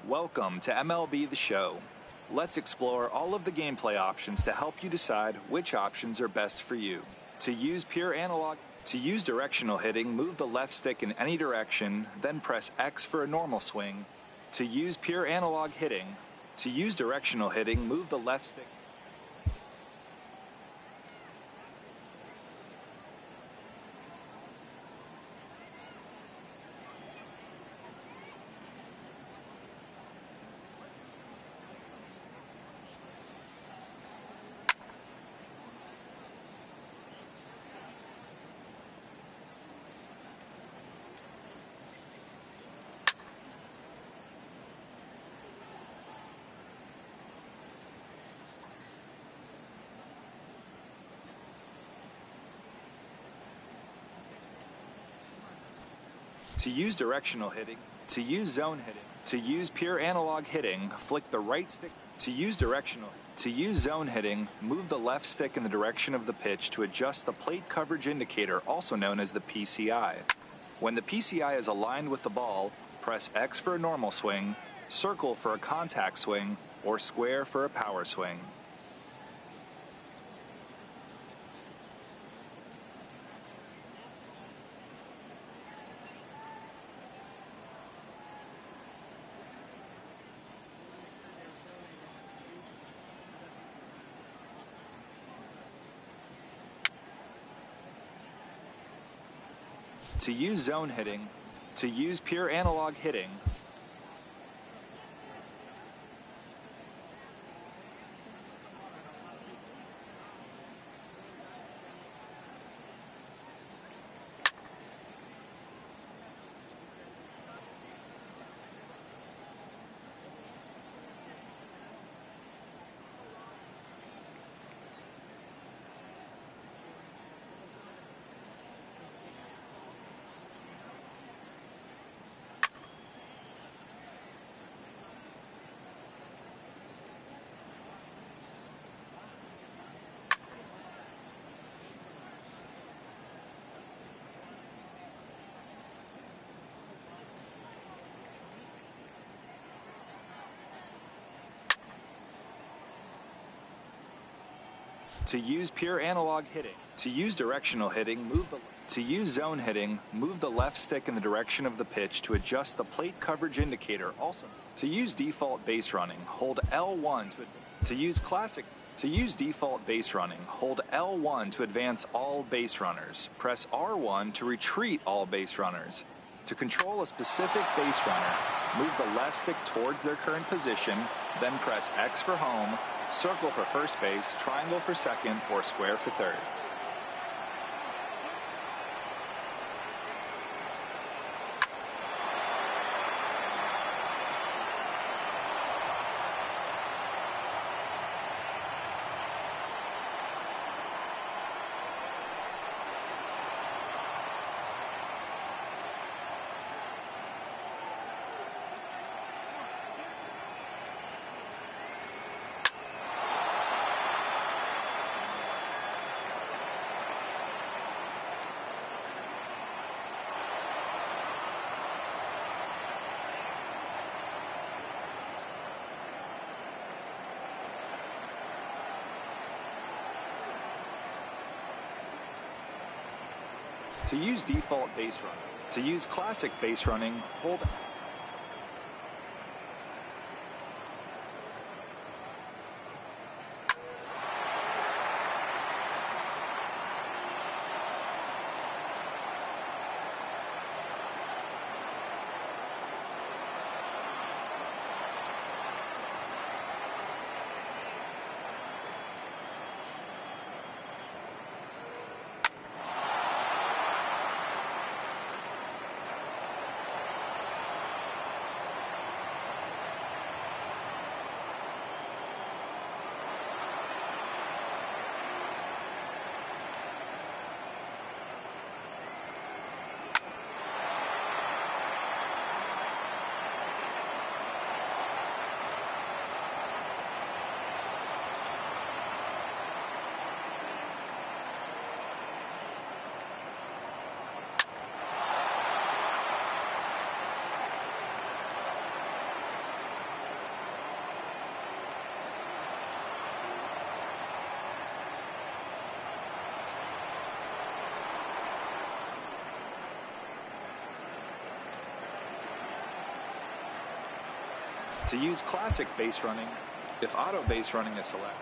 Welcome to MLB The Show. Let's explore all of the gameplay options to help you decide which options are best for you. To use directional hitting, move the left stick in any direction, then press X for a normal swing. To use pure analog hitting, to use directional hitting, move the left stick. To use directional hitting, to use zone hitting, to use pure analog hitting, flick the right stick. To use zone hitting, move the left stick in the direction of the pitch to adjust the plate coverage indicator, also known as the PCI. When the PCI is aligned with the ball, press X for a normal swing, circle for a contact swing, or square for a power swing. To use zone hitting, to use pure analog hitting, to use pure analog hitting, to use directional hitting, to use zone hitting, move the left stick in the direction of the pitch to adjust the plate coverage indicator. Also, to use default base running, hold L1 to use default base running, hold L1 to advance all base runners. Press R1 to retreat all base runners. To control a specific base runner, move the left stick towards their current position, then press X for home, circle for first base, triangle for second, or square for third. To use default base running, to use classic base running, hold To use classic base running, if auto base running is selected.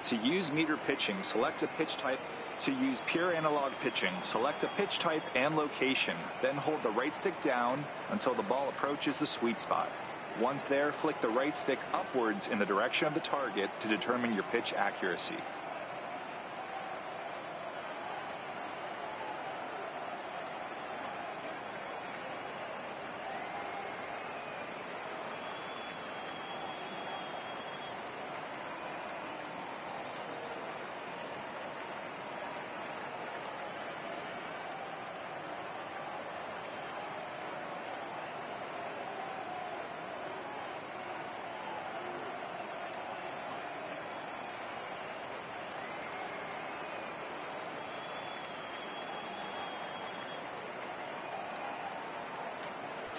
To use meter pitching, select a pitch type. To use pure analog pitching, select a pitch type and location, then hold the right stick down until the ball approaches the sweet spot. Once there, flick the right stick upwards in the direction of the target to determine your pitch accuracy.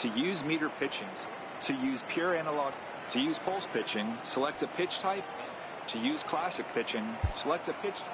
To use meter pitching, to use pure analog, to use pulse pitching, select a pitch type. To use classic pitching, select a pitch type.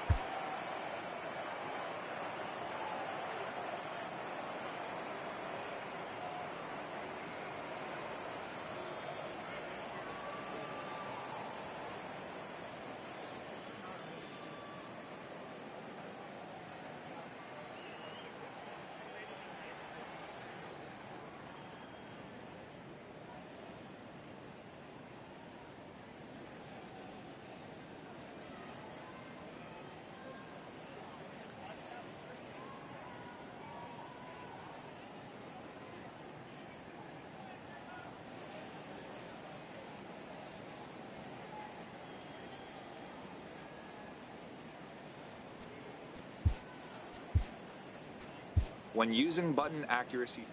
When using button accuracy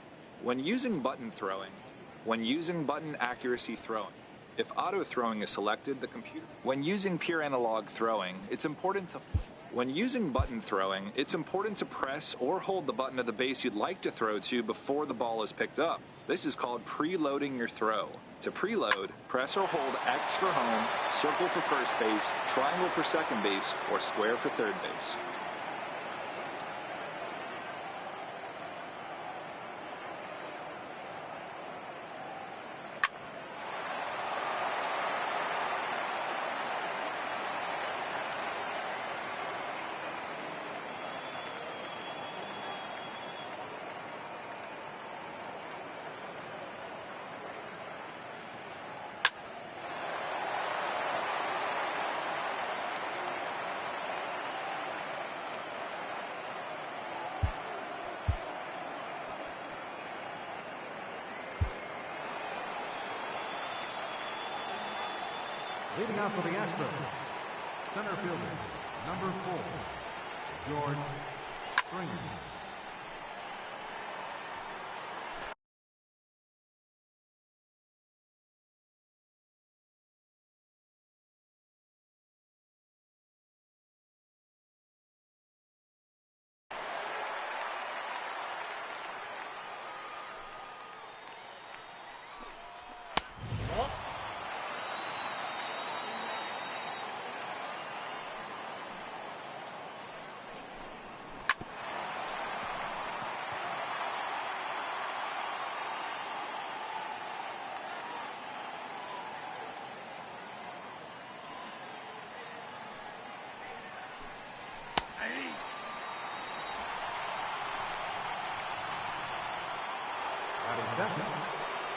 throwing, if auto throwing is selected, the computer. When using pure analog throwing, it's important to press or hold the button of the base you'd like to throw to before the ball is picked up. This is called preloading your throw. To preload, press or hold X for home, circle for first base, triangle for second base, or square for third base. Leading out for the Astros, center fielder, number 4, George Springer.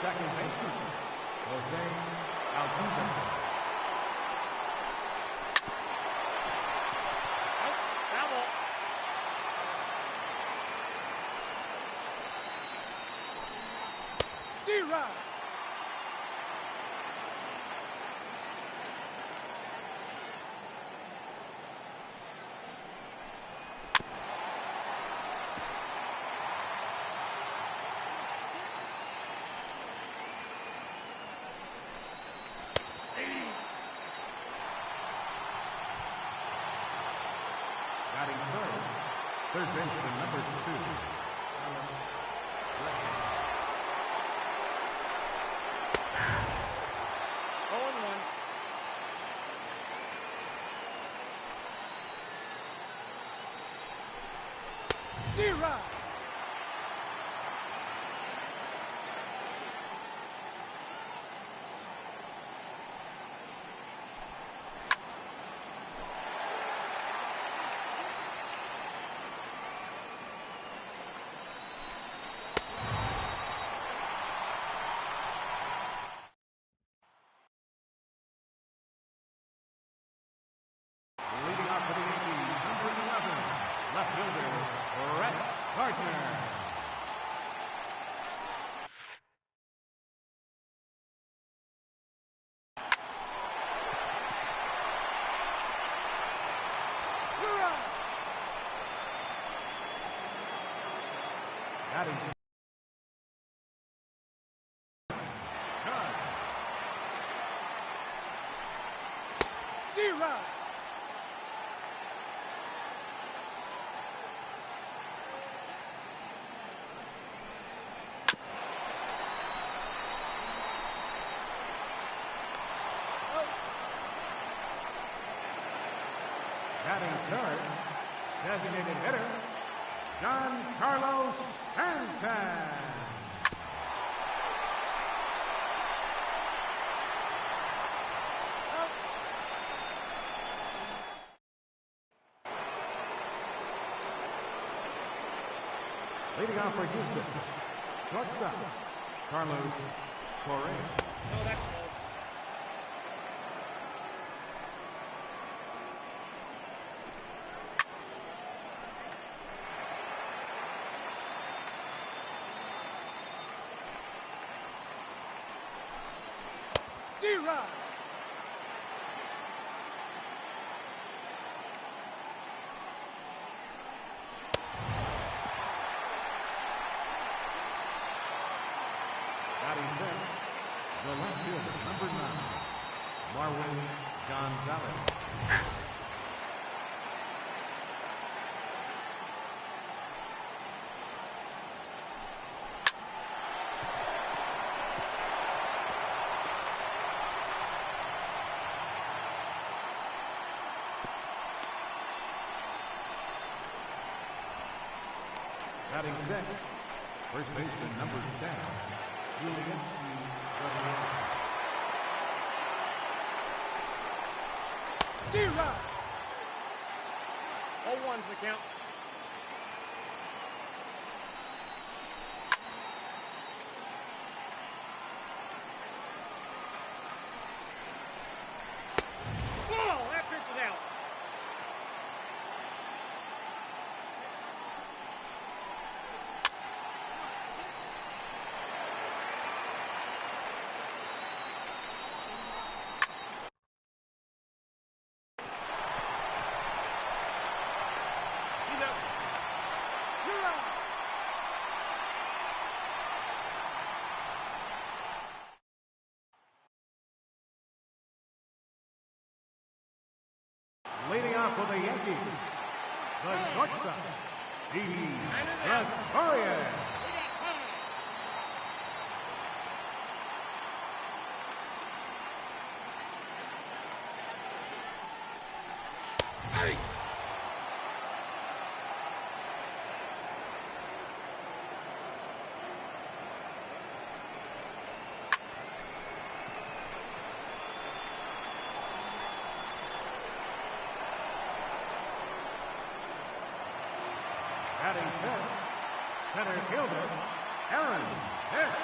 Second baseman, Jose Altuve. Foul. D-Rod. Third baseman, number 2. D-Rod. Leading off for the Yankees, number 11, left fielder, Brett Gardner. Batting. D-Rod. Batting third, designated hitter, Giancarlo Stanton. Leading off for Houston, shortstop, Carlos Correa. Oh, that's cool. D-Rod. Batting fifth, the left fielder, number 9, Marwin Gonzalez. Batting sixth, first baseman, number 10, Julian Rodriguez. D-Rod. 0-1's the count. Ball! That pitch is out. Leading off for the Yankees, the shortstop, Didi Gregorius. Hey! Batting fifth, center fielder, Aaron Hicks.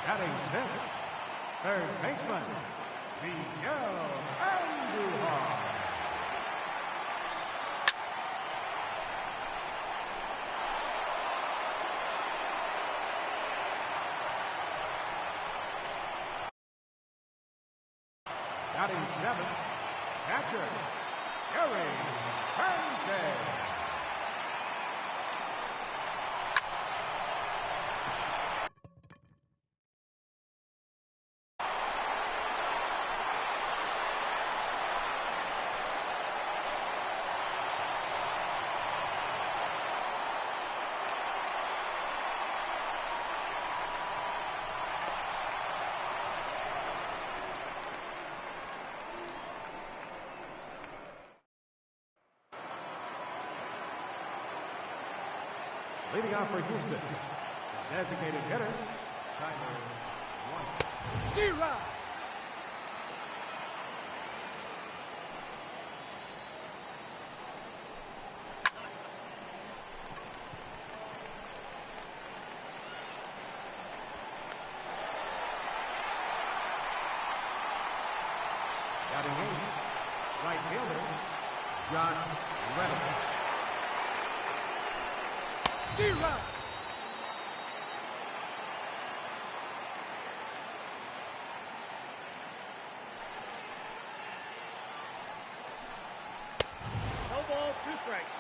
Batting sixth, third baseman, Miguel Andujar. Batting seventh, catcher, Gary Sanchez. Leading off for Houston, designated hitter, Tyler White. D-Rod. Batting eighth, right fielder, John Reddick. D-Rod. No balls, 2 strikes.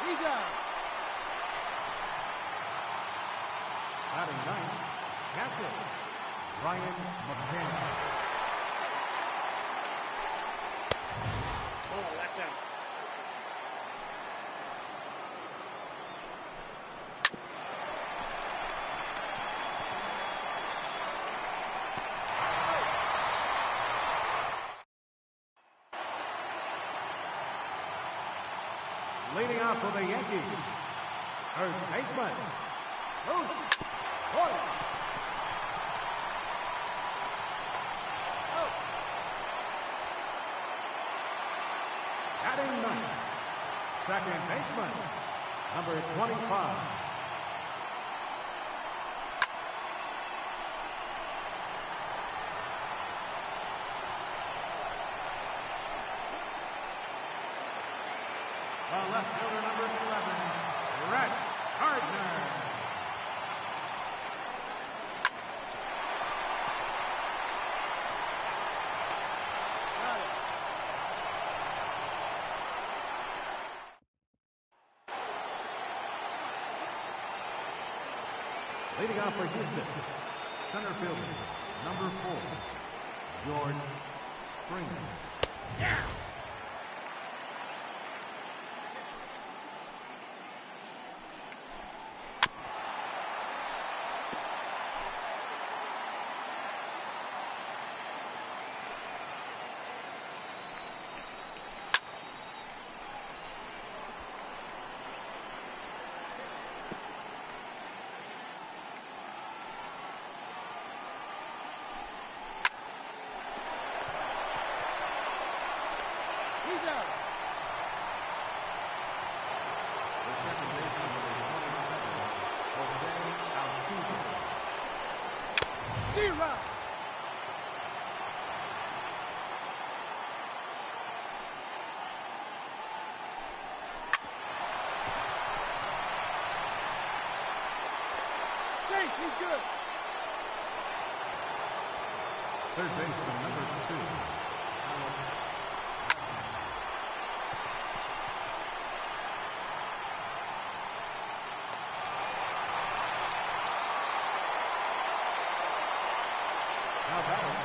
He's out. Batting ninth, catcher, Ryan McCann. Ball, that's out. Leading off for the Yankees, first baseman, Bruce Boyd. Batting ninth, second baseman, number 25. The left fielder, number 11, Rhett Gardner. Got it. Leading off for Houston, center fielder, number 4, George Springer. Yeah. He's out. The second baseman, number 27, Jose Altuve. D-Rod. Safe, he's good. Third baseman, number 2, Alex. Now batting,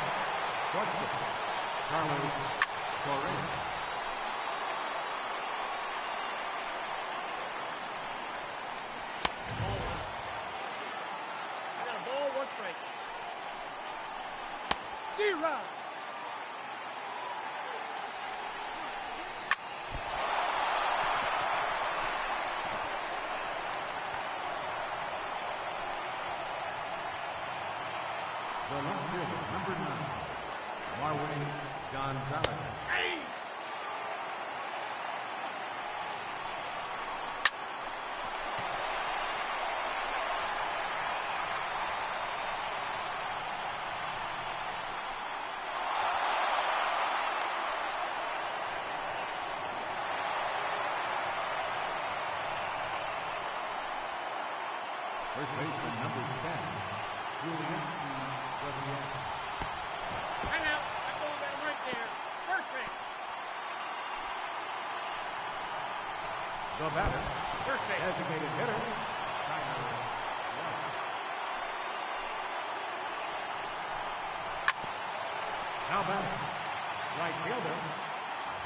shortstop, Carlos Correa. I got a ball, 1 strike. D-Rod. The left fielder, number 9, Marwin Gonzalez. Hey! First baseman, number 10, Julian Rodriguez. Hang out. That ball got him right there. First base. The batter, First base. designated hitter, Tyler White. Now batting, right fielder,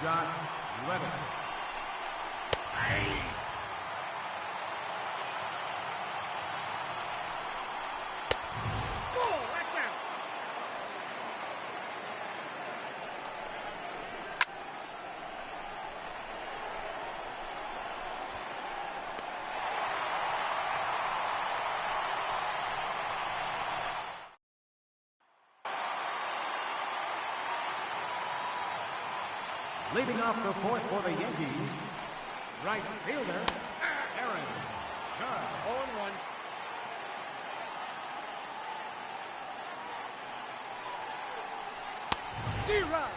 Josh Reddick. Hey! Ball, that's out. Leading off the fourth for the Yankees, right fielder, Aaron Judge. 0-1. D-Rod.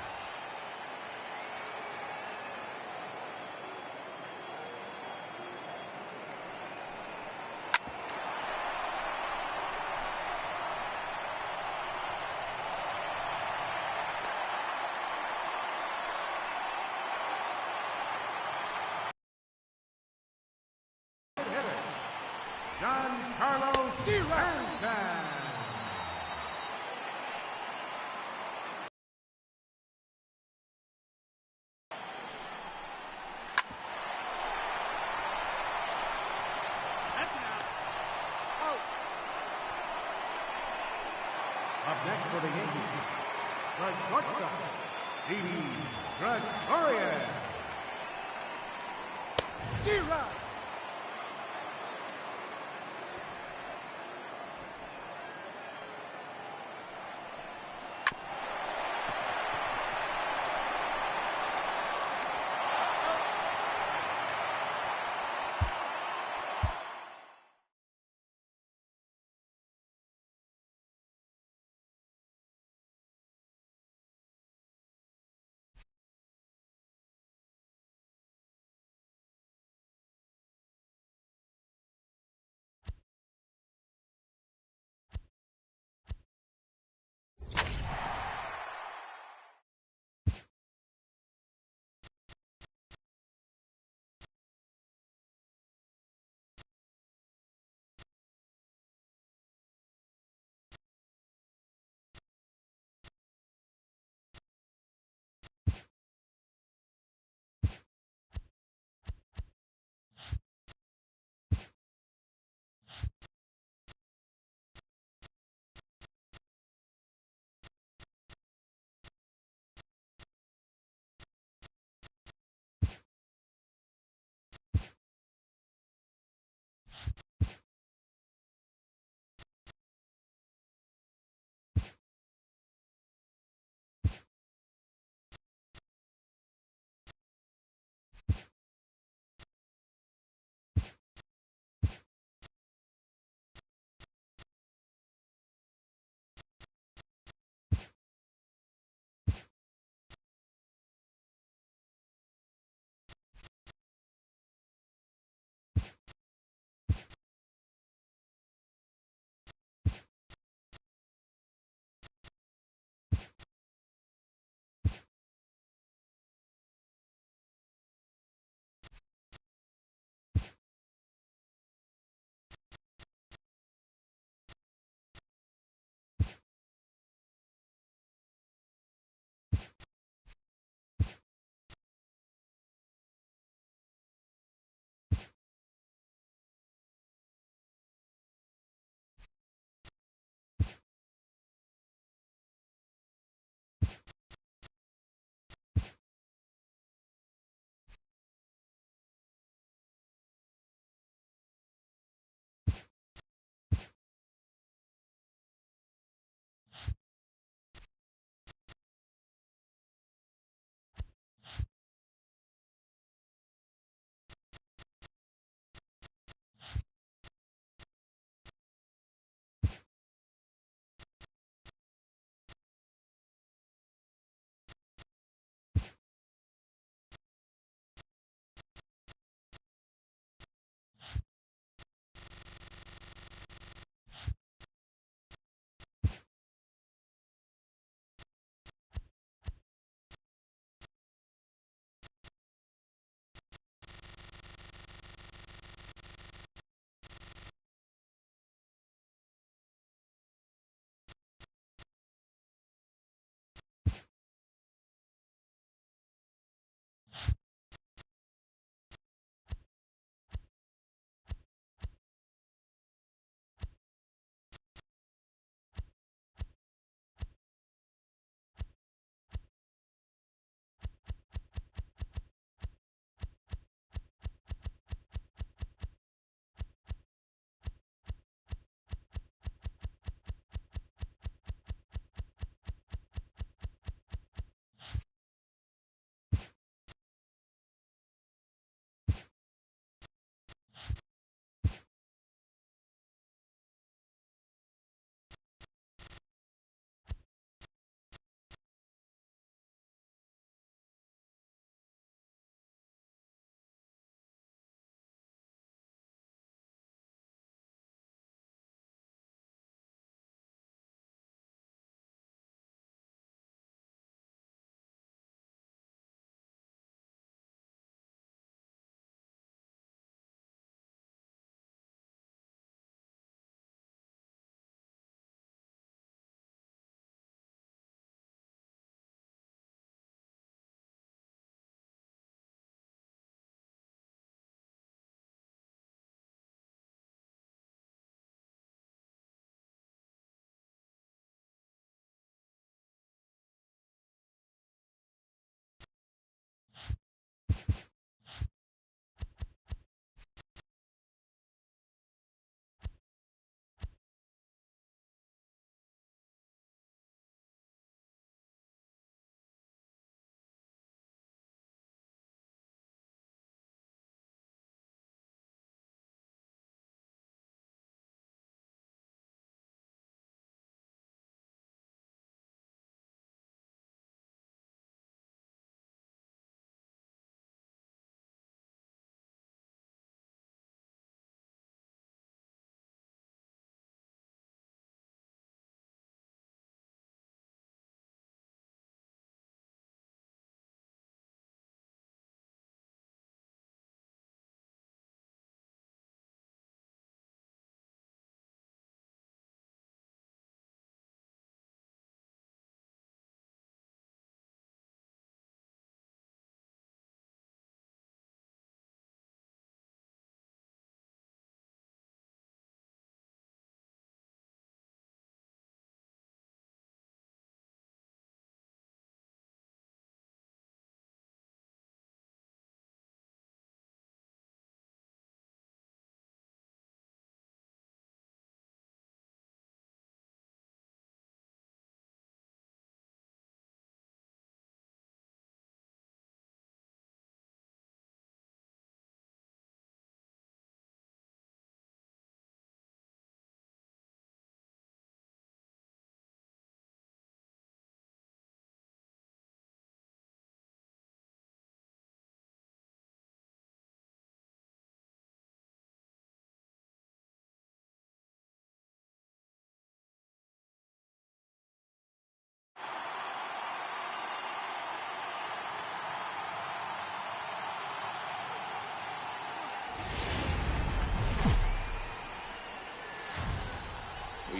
Giancarlo Stanton. That's an out. Out. Up next for the Yankees, the shortstop, Didi Gregorius. D-Rod.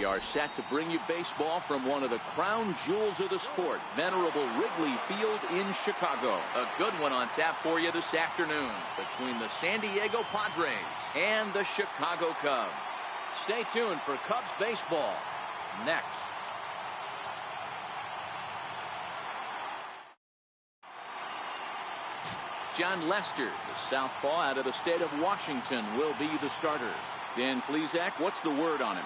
We are set to bring you baseball from one of the crown jewels of the sport, venerable Wrigley Field in Chicago. A good one on tap for you this afternoon between the San Diego Padres and the Chicago Cubs. Stay tuned for Cubs baseball next. Jon Lester, the southpaw out of the state of Washington, will be the starter. Dan Plesac, what's the word on him?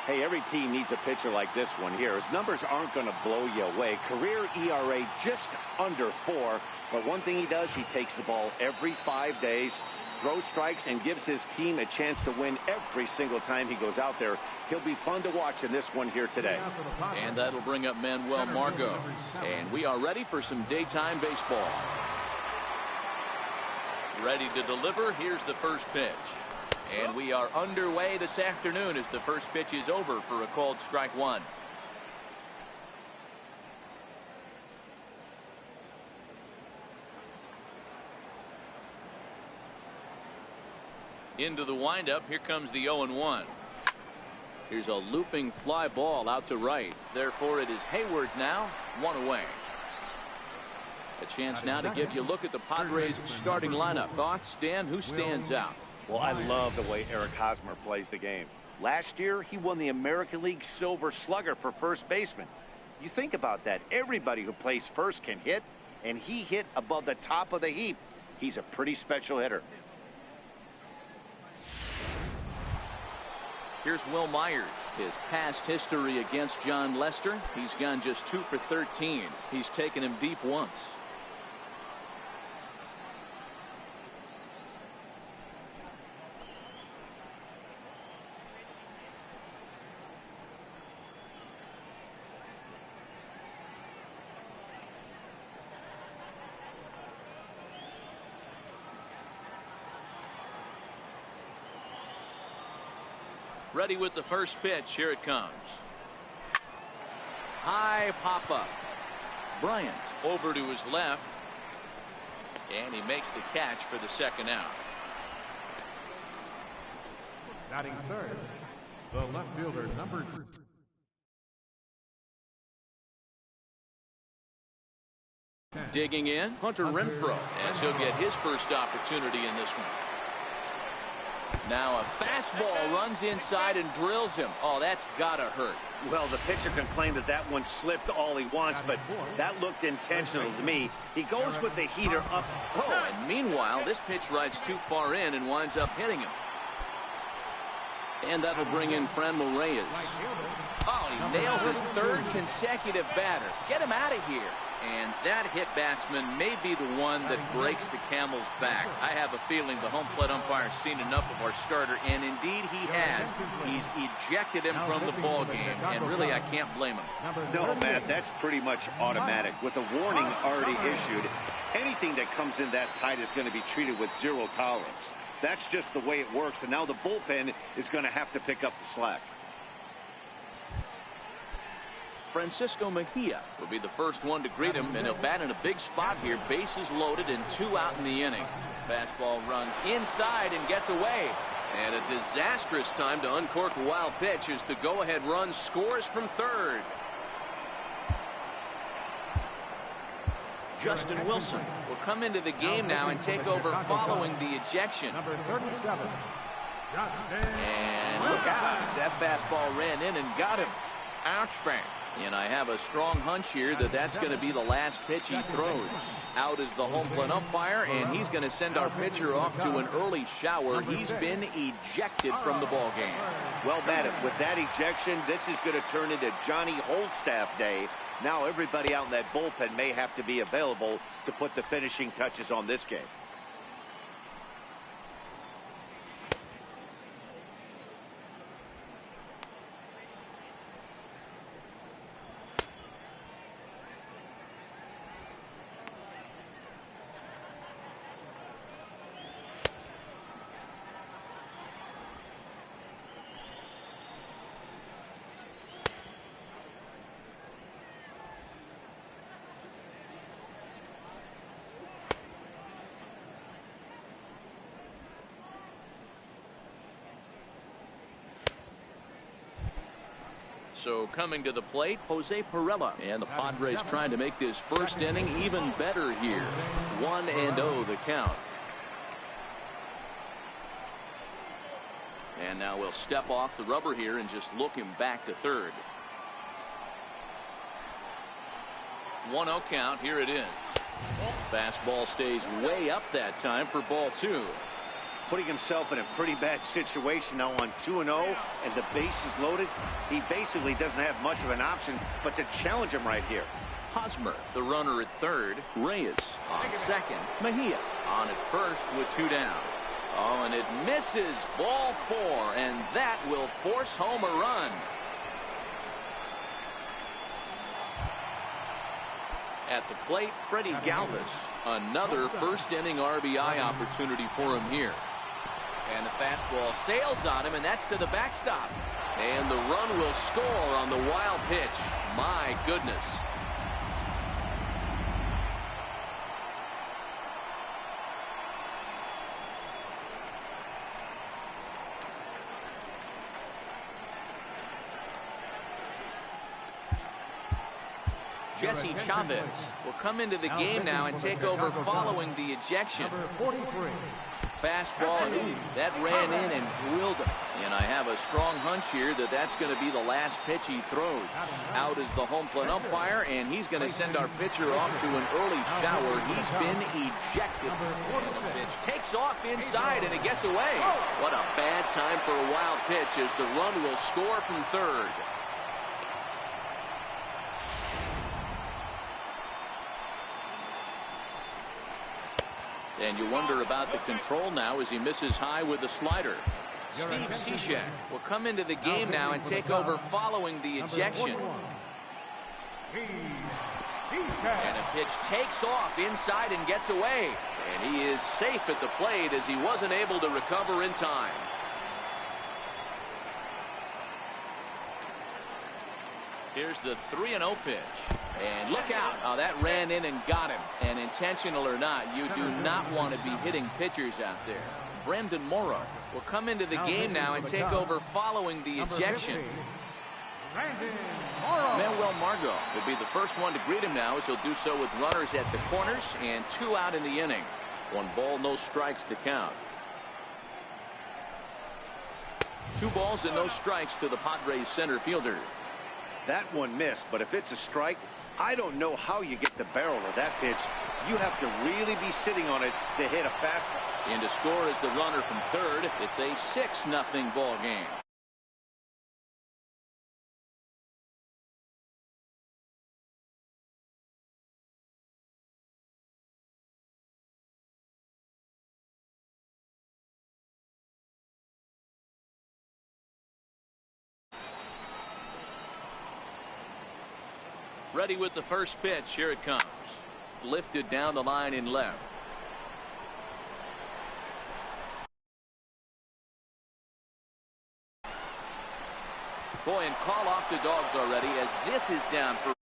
Hey, every team needs a pitcher like this one here. His numbers aren't going to blow you away. Career ERA just under 4. But one thing he does, he takes the ball every 5 days, throws strikes, and gives his team a chance to win every single time he goes out there. He'll be fun to watch in this one here today. And that'll bring up Manuel Margot. And we are ready for some daytime baseball. Ready to deliver. Here's the first pitch. And we are underway this afternoon as the first pitch is over for a called strike one. Into the windup. Here comes the 0-1. Here's a looping fly ball out to right. Therefore, it is Hayward now, one away. A chance now to give you a look at the Padres starting lineup. Thoughts, Dan? Who stands out? Well, I love the way Eric Hosmer plays the game. Last year, he won the American League Silver Slugger for first baseman. You think about that. Everybody who plays first can hit, and he hit above the top of the heap. He's a pretty special hitter. Here's Will Myers. His past history against Jon Lester, he's gone just 2 for 13. He's taken him deep once. Ready with the first pitch. Here it comes. High pop up. Bryant over to his left. And he makes the catch for the second out. Batting third, the left fielder, number 3. Digging in, Hunter Renfroe, as he'll get his first opportunity in this one. Now a fastball runs inside and drills him. Oh, that's gotta hurt. Well, the pitcher can claim that that one slipped all he wants, but that looked intentional to me. He goes with the heater up. Oh, and meanwhile, this pitch rides too far in and winds up hitting him. And that'll bring in Franmil Reyes. Oh, he nails his third consecutive batter. Get him out of here. And that hit batsman may be the one that breaks the camel's back. I have a feeling the home plate umpire's seen enough of our starter, and indeed he has. He's ejected him from the ball game, and really I can't blame him. No, Matt, that's pretty much automatic. With the warning already issued, anything that comes in that tight is going to be treated with zero tolerance. That's just the way it works, and now the bullpen is going to have to pick up the slack. Francisco Mejia will be the first one to greet him, and he'll bat in a big spot here. Bases loaded and 2 out in the inning. Fastball runs inside and gets away. And a disastrous time to uncork a wild pitch as the go-ahead run scores from third. Justin Wilson will come into the game now and take over following the ejection. Number 37. And look out, as that fastball ran in and got him. Ouch, bang. And I have a strong hunch here that that's going to be the last pitch he throws. Out is the home plate umpire, and he's going to send our pitcher off to an early shower. He's been ejected from the ball game. Well, Matt, with that ejection, this is going to turn into Johnny Holdstaff Day. Now everybody out in that bullpen may have to be available to put the finishing touches on this game. So coming to the plate, Jose Pirela. And the Padres trying to make this first inning even better here. 1-0 the count. And now we'll step off the rubber here and just look him back to third. 1-0 count. Here it is. Fastball stays way up that time for ball 2. Putting himself in a pretty bad situation now on 2-0 and the base is loaded. He basically doesn't have much of an option but to challenge him right here. Hosmer, the runner at third. Reyes on second. Mejia on at first with 2 down. Oh, and it misses. Ball 4, and that will force home a run. At the plate, Freddie Galvis. Another first inning RBI opportunity for him here. And the fastball sails on him, and that's to the backstop. And the run will score on the wild pitch. My goodness. Jesse Chavez will come into the game now and take over following the ejection. Fastball, and ooh, that ran in and drilled him. And I have a strong hunch here that that's going to be the last pitch he throws. Out is the home plate umpire, and he's going to send our pitcher off to an early shower. He's been ejected. And the pitch takes off inside, and it gets away. What a bad time for a wild pitch as the run will score from third. And you wonder about the control now as he misses high with the slider. Steve Cishek will come into the game now and take over following the ejection. And a pitch takes off inside and gets away. And he is safe at the plate as he wasn't able to recover in time. Here's the 3-0 pitch. And look out. Oh, that ran in and got him. And intentional or not, you do not want to be hitting pitchers out there. Brendan Morrow will come into the game now and take over following the ejection. Manuel Margot will be the first one to greet him now as he'll do so with runners at the corners and 2 out in the inning. 1 ball, no strikes to count. 2 balls and no strikes to the Padres center fielder. That one missed, but if it's a strike, I don't know how you get the barrel of that pitch. You have to really be sitting on it to hit a fastball. And to score is the runner from third. It's a 6-0 ball game. Ready with the first pitch. Here it comes. Lifted down the line in left. Boy, and call off the dogs already as this is down for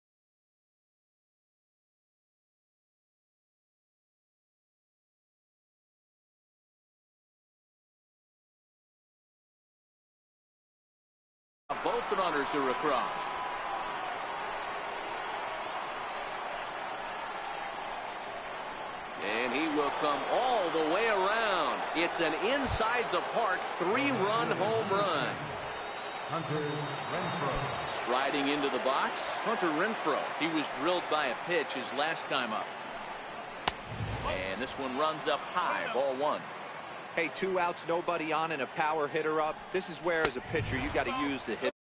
both runners are across. And he will come all the way around. It's an inside the park 3-run home run. Hunter Renfroe. Striding into the box, Hunter Renfroe. He was drilled by a pitch his last time up. And this one runs up high, ball 1. Hey, 2 outs, nobody on, and a power hitter up. This is where, as a pitcher, you got to use the hit.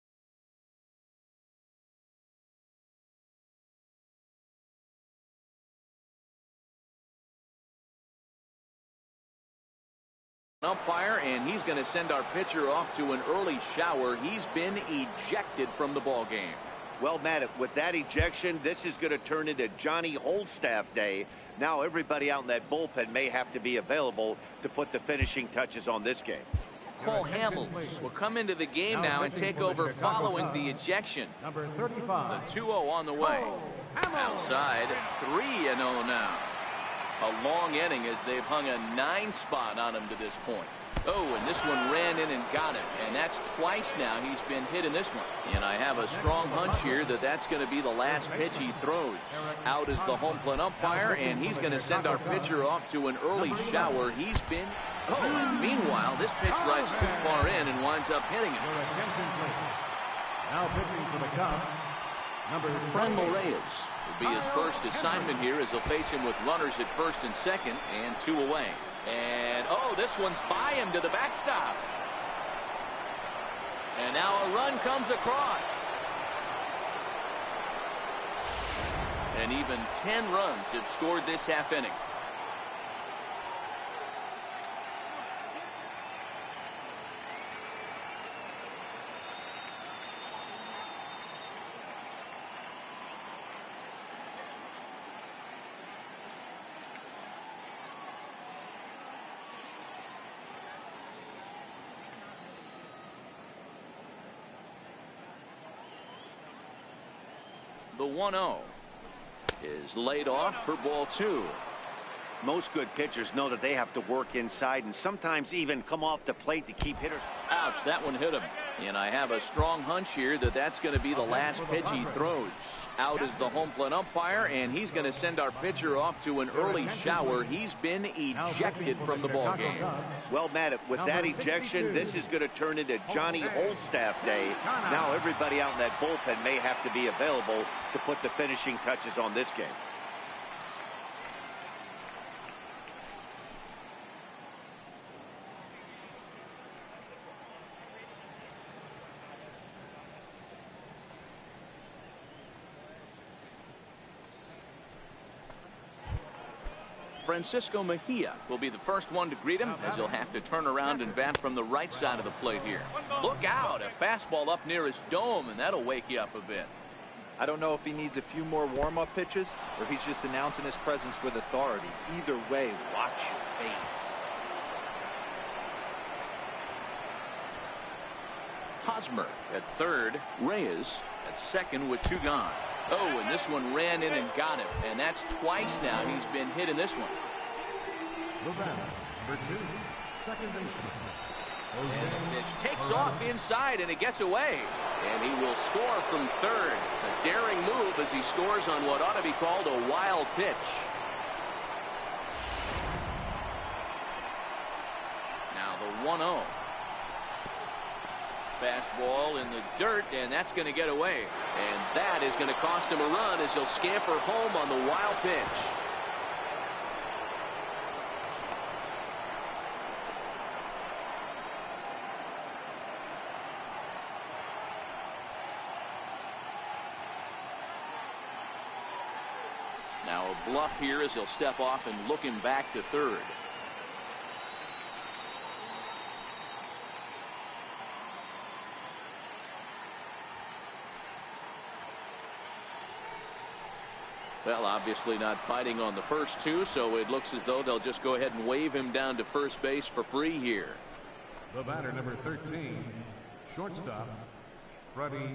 Umpire, and he's going to send our pitcher off to an early shower. He's been ejected from the ball game. Well, Matt, with that ejection, this is going to turn into Johnny Holdstaff day. Now everybody out in that bullpen may have to be available to put the finishing touches on this game. Cole Hamels will come into the game now and take over following the ejection. Number 35. The 2-0 on the way. Outside, 3-0 now. A long inning as they've hung a 9 spot on him to this point. Oh, and this one ran in and got him. And that's twice now he's been hit in this one. And I have a strong hunch here that that's going to be the last pitch he throws. Out is the home plate umpire, and he's going to send our pitcher off to an early shower. He's been... Oh, and meanwhile, this pitch rides too far in and winds up hitting him. Now pitching for the Cubs, number Franmil Reyes will be his first assignment here as he'll face him with runners at first and second and 2 away. And, oh, this one's by him to the backstop. And now a run comes across. And even 10 runs have scored this half inning. The 1-0 is laid off for ball 2. Most good pitchers know that they have to work inside and sometimes even come off the plate to keep hitters. Ouch, that one hit him. And I have a strong hunch here that that's going to be the last pitch he throws. Out is the home plate umpire, and he's going to send our pitcher off to an early shower. He's been ejected from the ball game. Well, Matt, with that ejection, this is going to turn into Johnny Oldstaff Day. Now everybody out in that bullpen may have to be available to put the finishing touches on this game. Francisco Mejia will be the first one to greet him as he'll have to turn around and bat from the right side of the plate here. Look out, a fastball up near his dome, and that'll wake you up a bit. I don't know if he needs a few more warm-up pitches or he's just announcing his presence with authority. Either way, watch your face. Hosmer at third, Reyes at second with 2 gone. Oh, and this one ran in and got him, and that's twice now he's been hit in this one. Lubana, number 2, second baseman. And the pitch takes off inside, and it gets away. And he will score from third. A daring move as he scores on what ought to be called a wild pitch. Now the 1-0. Fastball in the dirt, and that's going to get away. And that is going to cost him a run as he'll scamper home on the wild pitch. Now a bluff here as he'll step off and look him back to third. Well, obviously not biting on the first 2, so it looks as though they'll just go ahead and wave him down to first base for free here. The batter, number 13, shortstop, Freddie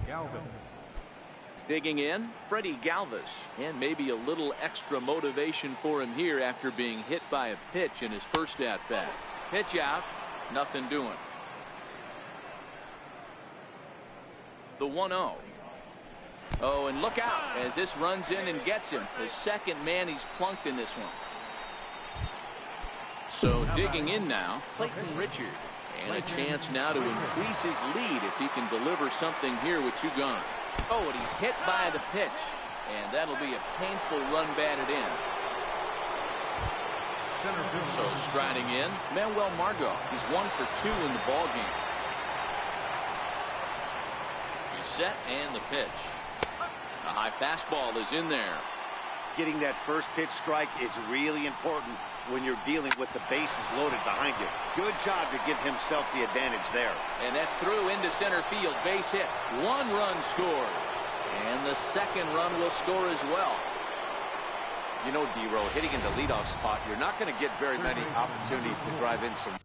Galvis. Digging in, Freddie Galvis, and maybe a little extra motivation for him here after being hit by a pitch in his first at-bat. Pitch out, nothing doing. The 1-0. Oh, and look out as this runs in and gets him. The second man he's plunked in this one. So digging in now, Clayton Richard. And a chance now to increase his lead if he can deliver something here with 2 gone. Oh, and he's hit by the pitch. And that'll be a painful run batted in. So striding in, Manuel Margot. He's 1 for 2 in the ball game. He's set and the pitch. A high fastball is in there. Getting that first pitch strike is really important when you're dealing with the bases loaded behind you. Good job to give himself the advantage there. And that's through into center field. Base hit. 1 run scores. And the second run will score as well. You know, D-Row, hitting in the leadoff spot, you're not going to get very many opportunities to drive in some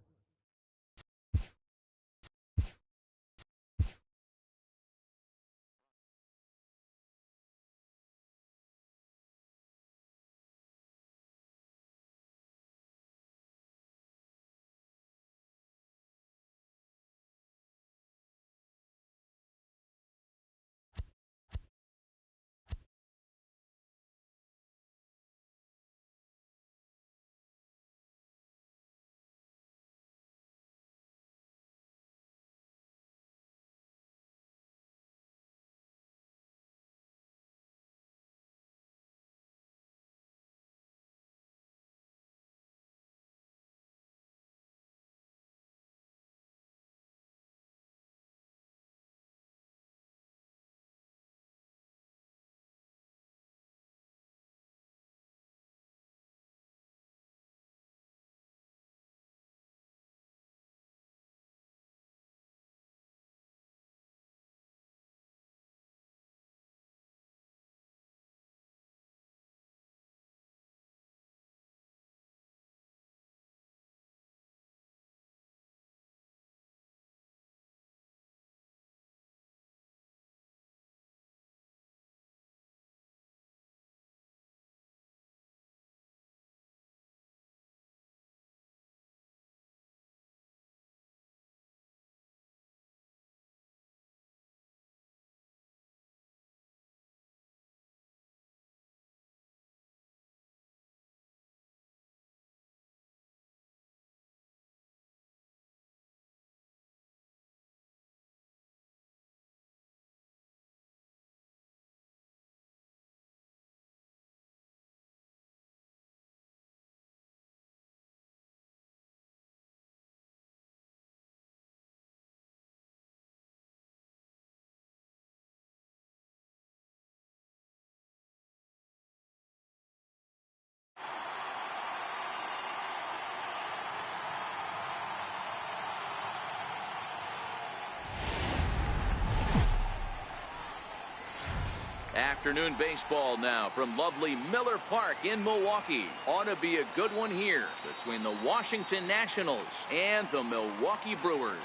Afternoon baseball now from lovely Miller Park in Milwaukee. Ought to be a good one here between the Washington Nationals and the Milwaukee Brewers.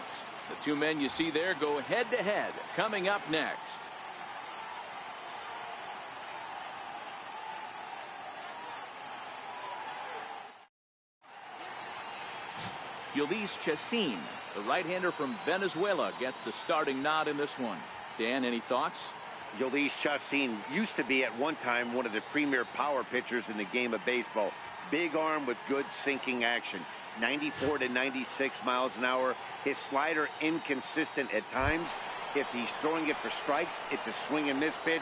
The two men you see there go head-to-head coming up next. Jhoulys Chacín, the right-hander from Venezuela, gets the starting nod in this one. Dan, any thoughts? Jhoulys Chacín used to be at one time one of the premier power pitchers in the game of baseball. Big arm with good sinking action. 94 to 96 miles an hour. His slider inconsistent at times. If he's throwing it for strikes, it's a swing and miss pitch.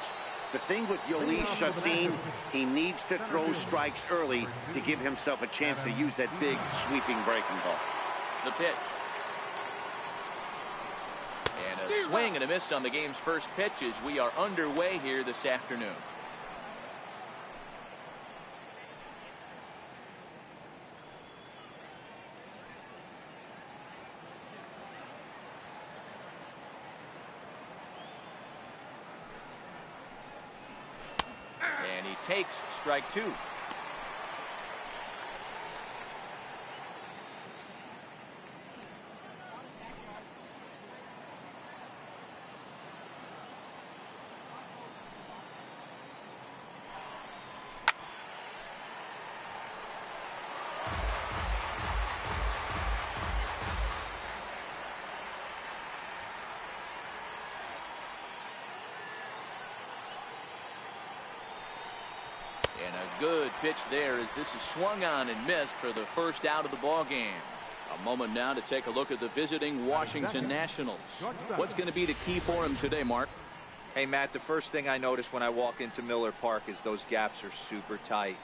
The thing with Jhoulys Chacín, he needs to throw strikes early to give himself a chance to use that big sweeping breaking ball. The pitch. And a swing and a miss on the game's first pitch as we are underway here this afternoon. And he takes strike two. And a good pitch there as this is swung on and missed for the first out of the ball game. A moment now to take a look at the visiting Washington Nationals. What's going to be the key for him today, Mark? Hey, Matt, the first thing I notice when I walk into Miller Park is those gaps are super tight.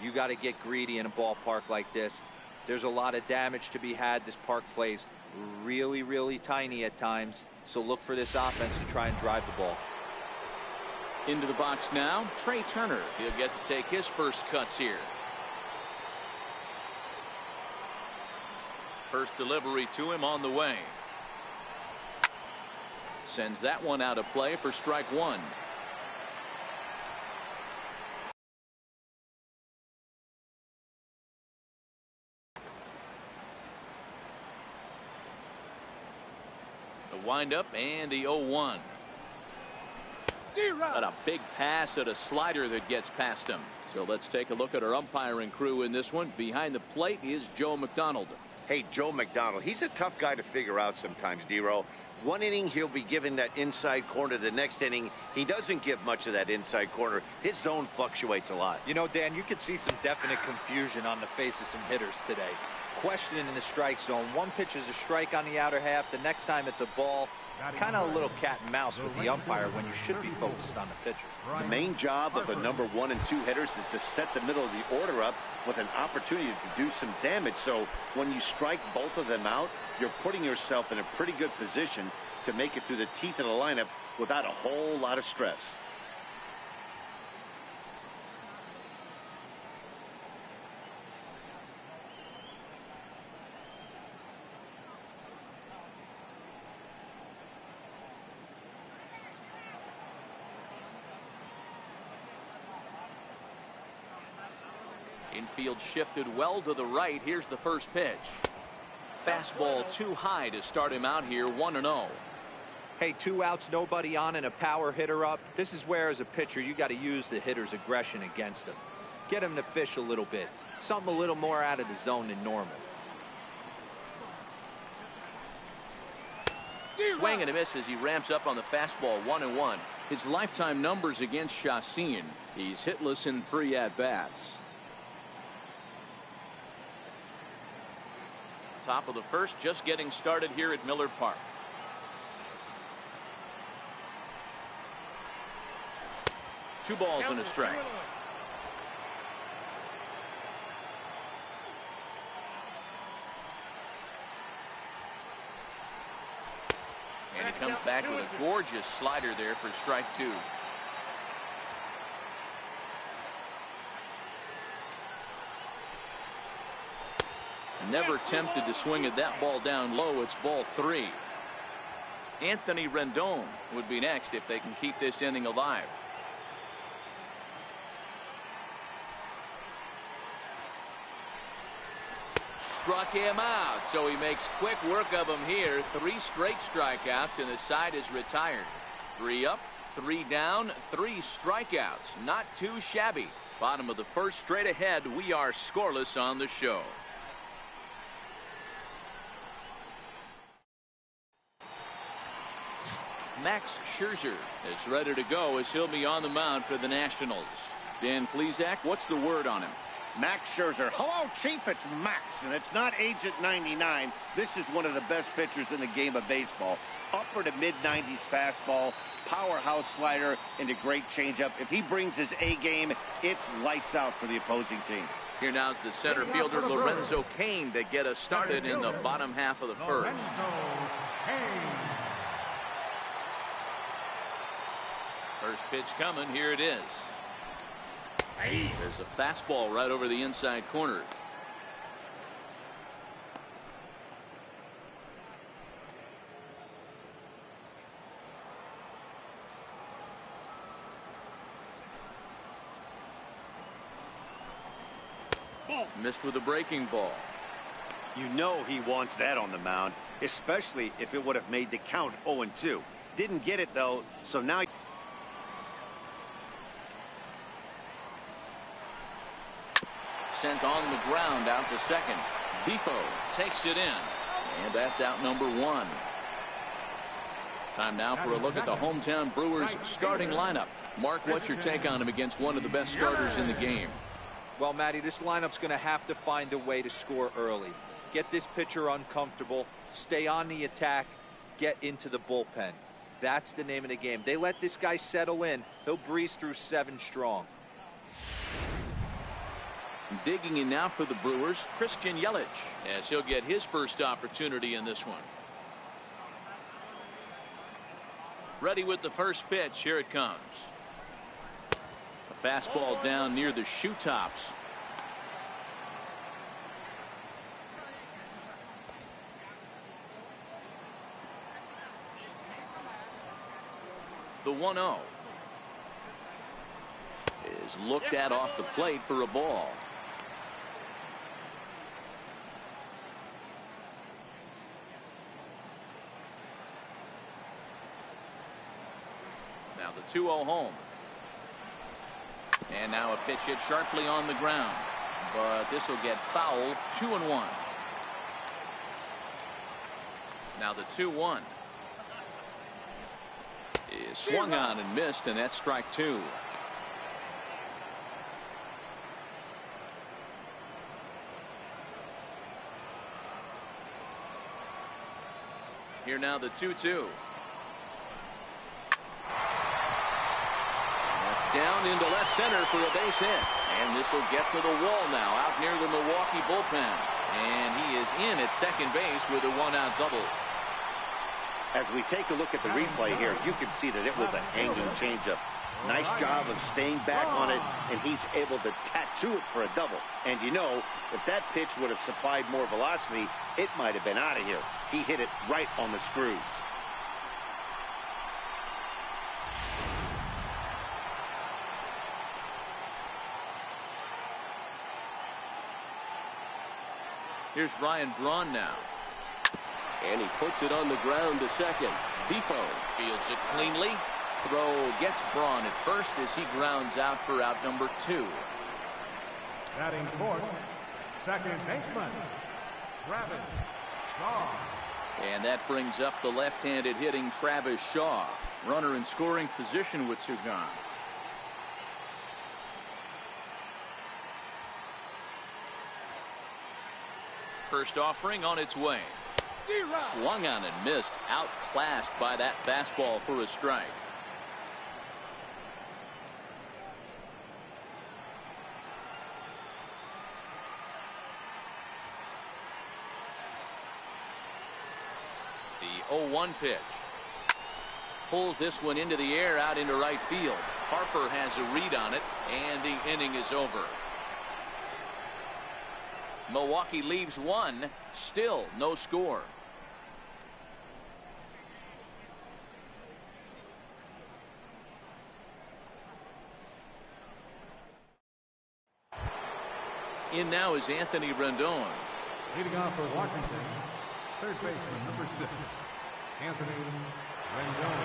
You got to get greedy in a ballpark like this. There's a lot of damage to be had. This park plays really, really tiny at times. So look for this offense to try and drive the ball. Into the box now, Trey Turner. He'll get to take his first cuts here. First delivery to him on the way. Sends that one out of play for strike one. The windup and the 0-1. But a big pass at a slider that gets past him. So let's take a look at our umpiring crew in this one. Behind the plate is Joe McDonald. Hey, Joe McDonald, he's a tough guy to figure out sometimes, D-Row. One inning, he'll be given that inside corner. The next inning, he doesn't give much of that inside corner. His zone fluctuates a lot. You know, Dan, you could see some definite confusion on the face of some hitters today. Questioning in the strike zone. One pitch is a strike on the outer half. The next time it's a ball. Kind of a little cat and mouse with the umpire when you should be focused on the pitcher. The main job of the number 1 and 2 hitters is to set the middle of the order up with an opportunity to do some damage. So when you strike both of them out, you're putting yourself in a pretty good position to make it through the teeth of the lineup without a whole lot of stress. Infield shifted well to the right. Here's the first pitch. Fastball too high to start him out here, 1-0. Hey, 2 outs, nobody on, and a power hitter up. This is where, as a pitcher, you got to use the hitter's aggression against him. Get him to fish a little bit. Something a little more out of the zone than normal. Swing and a miss as he ramps up on the fastball, 1-1. His lifetime numbers against Chacín. He's hitless in 3 at-bats. Top of the first, just getting started here at Miller Park. Two balls and a strike. And he comes back with a gorgeous slider there for strike two. Never tempted to swing at that ball down low. It's ball 3. Anthony Rendon would be next if they can keep this inning alive. struck him out, so he makes quick work of him here. 3 straight strikeouts, and the side is retired. 3 up, 3 down, 3 strikeouts. Not too shabby. Bottom of the first, straight ahead. We are scoreless on the show. Max Scherzer is ready to go as he'll be on the mound for the Nationals. Dan Plesac, what's the word on him? Max Scherzer. Hello, Chief. It's Max, and it's not Agent 99. This is one of the best pitchers in the game of baseball. Upper to mid-90s fastball, powerhouse slider, and a great changeup. If he brings his A game, it's lights out for the opposing team. Here now's the center fielder, Lorenzo Cain, to get us started in the bottom half of the first. First pitch coming. Here it is. There's a fastball right over the inside corner. Missed with a breaking ball. You know he wants that on the mound, especially if it would have made the count 0-2. Didn't get it, though, so now... Sent on the ground out to second. Defoe takes it in, and that's out number 1. Time now for a look at the hometown Brewers starting lineup. Mark, what's your take on him against one of the best starters in the game? Well, Matty, this lineup's going to have to find a way to score early. Get this pitcher uncomfortable, stay on the attack, get into the bullpen. That's the name of the game. They let this guy settle in, he'll breeze through 7 strong. Digging in now for the Brewers, Christian Yelich, as he'll get his first opportunity in this one. Ready with the first pitch. Here it comes. A fastball down near the shoe tops. The 1-0 is looked at off the plate for a ball. Now the 2-0 home. And now a pitch hit sharply on the ground. But this will get foul. 2-1. Now the 2-1 is swung on and missed, and that's strike 2. Here now the 2-2. Down into left center for a base hit. And this will get to the wall now out near the Milwaukee bullpen. And he is in at second base with a 1-out double. As we take a look at the replay here, you can see that it was a hanging changeup. Nice job of staying back on it, and he's able to tattoo it for a double. And you know, if that pitch would have supplied more velocity, it might have been out of here. He hit it right on the screws. Here's Ryan Braun now. And he puts it on the ground to second. Defoe fields it cleanly. Throw gets Braun at first as he grounds out for out number 2. Batting fourth, second baseman, Travis Shaw. And that brings up the left-handed hitting Travis Shaw. Runner in scoring position with 2 gone. First offering on its way. Swung on and missed. Outclassed by that fastball for a strike. The 0-1 pitch. Pulls this one into the air out into right field. Harper has a read on it, and the inning is over. Milwaukee leaves 1, still no score. In now is Anthony Rendon. Leading off for Washington, third baseman, number 6, Anthony Rendon.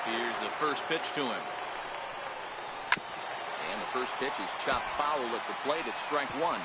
Here's the first pitch to him. And the first pitch is chopped foul at the plate. It's strike 1.